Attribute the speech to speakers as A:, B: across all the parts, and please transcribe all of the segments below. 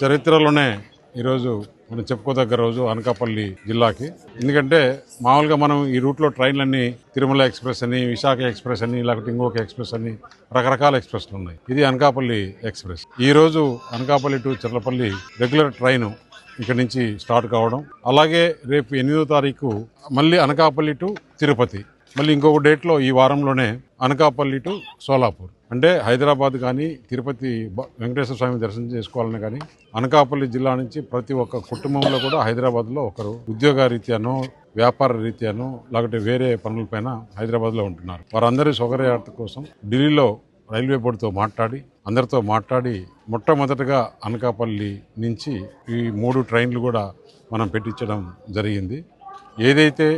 A: చరిత్రలోనే ఈరోజు మనం చెప్పుకోదగ్గ రోజు అనకాపల్లి జిల్లాకి. ఎందుకంటే మామూలుగా మనం ఈ రూట్లో ట్రైన్లన్నీ తిరుమల ఎక్స్ప్రెస్ అని, విశాఖ ఎక్స్ప్రెస్ అని, లేకపోతే ఇంకొక ఎక్స్ప్రెస్ అని రకరకాల ఎక్స్ప్రెస్లు ఉన్నాయి. ఇది అనకాపల్లి ఎక్స్ప్రెస్. ఈ రోజు Anakapalli to Charlapalli regular train ఇక్కడి నుంచి స్టార్ట్ కావడం, అలాగే రేపు 8వ తారీఖు మళ్ళీ అనకాపల్లి టు తిరుపతి, మళ్ళీ ఇంకొక డేట్లో ఈ వారంలోనే అనకాపల్లి టు సోలాపూర్. అంటే హైదరాబాద్ కానీ తిరుపతి వెంకటేశ్వర స్వామి దర్శనం చేసుకోవాలని కానీ అనకాపల్లి జిల్లా నుంచి ప్రతి ఒక్క కుటుంబంలో కూడా హైదరాబాద్లో ఒకరు ఉద్యోగ రీత్యానో, వ్యాపార రీత్యానో, లేకపోతే వేరే పనులపైన హైదరాబాద్లో ఉంటున్నారు. వారందరి సౌకర్యార్థం కోసం ఢిల్లీలో రైల్వే బోర్డుతో మాట్లాడి అందరితో మాట్లాడి మొట్టమొదటగా అనకాపల్లి నుంచి ఈ 3 ట్రైన్లు కూడా మనం పెట్టించడం జరిగింది. ఏదైతే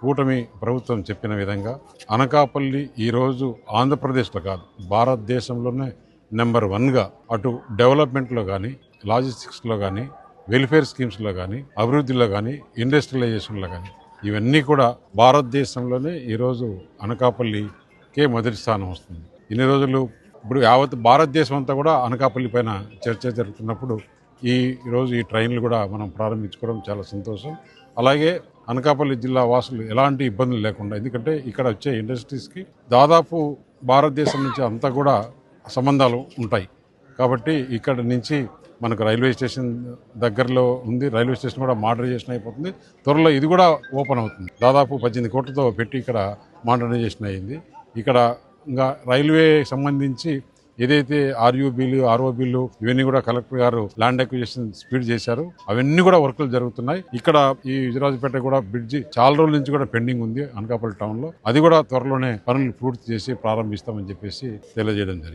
A: కూటమి ప్రభుత్వం చెప్పిన విధంగా అనకాపల్లి ఈరోజు ఆంధ్రప్రదేశ్లో కాదు, భారతదేశంలోనే నెంబర్ 1గా అటు డెవలప్మెంట్లో కానీ, లాజిస్టిక్స్లో కానీ, వెల్ఫేర్ స్కీమ్స్లో కానీ, అభివృద్ధిలో కానీ, ఇండస్ట్రియలైజేషన్లో కానీ ఇవన్నీ కూడా భారతదేశంలోనే ఈరోజు అనకాపల్లికే మొదటి స్థానం వస్తుంది. ఇన్ని రోజులు ఇప్పుడు యావత్ భారతదేశం అంతా కూడా అనకాపల్లి పైన చర్చ జరుగుతున్నప్పుడు ఈరోజు ఈ ట్రైన్లు కూడా మనం ప్రారంభించుకోవడం చాలా సంతోషం. అలాగే అనకాపల్లి జిల్లా వాసులు ఎలాంటి ఇబ్బందులు లేకుండా, ఎందుకంటే ఇక్కడ వచ్చే ఇండస్ట్రీస్కి దాదాపు భారతదేశం నుంచి అంతా కూడా సంబంధాలు ఉంటాయి. కాబట్టి ఇక్కడ నుంచి మనకు రైల్వే స్టేషన్ దగ్గరలో ఉంది. రైల్వే స్టేషన్ కూడా మోడర్నైజేషన్ అయిపోతుంది. త్వరలో ఇది కూడా ఓపెన్ అవుతుంది. దాదాపు 18 కోట్లతో పెట్టి ఇక్కడ మోడర్నైజేషన్ అయ్యింది. ఇక్కడ ఇంకా రైల్వే సంబంధించి ఏదైతే ఆర్యూబీలు, ఆర్ఓబీలు ఇవన్నీ కూడా కలెక్టర్ గారు ల్యాండ్ అక్విజిషన్ స్పీడ్ చేశారు. అవన్నీ కూడా వర్కులు జరుగుతున్నాయి. ఇక్కడ ఈ విజయరాజపేట కూడా బ్రిడ్జి చాలా రోజుల నుంచి కూడా పెండింగ్ ఉంది అనకాపల్లి టౌన్ లో. అది కూడా త్వరలోనే పనులు పూర్తి చేసి ప్రారంభిస్తామని చెప్పేసి తెలియజేయడం జరిగింది.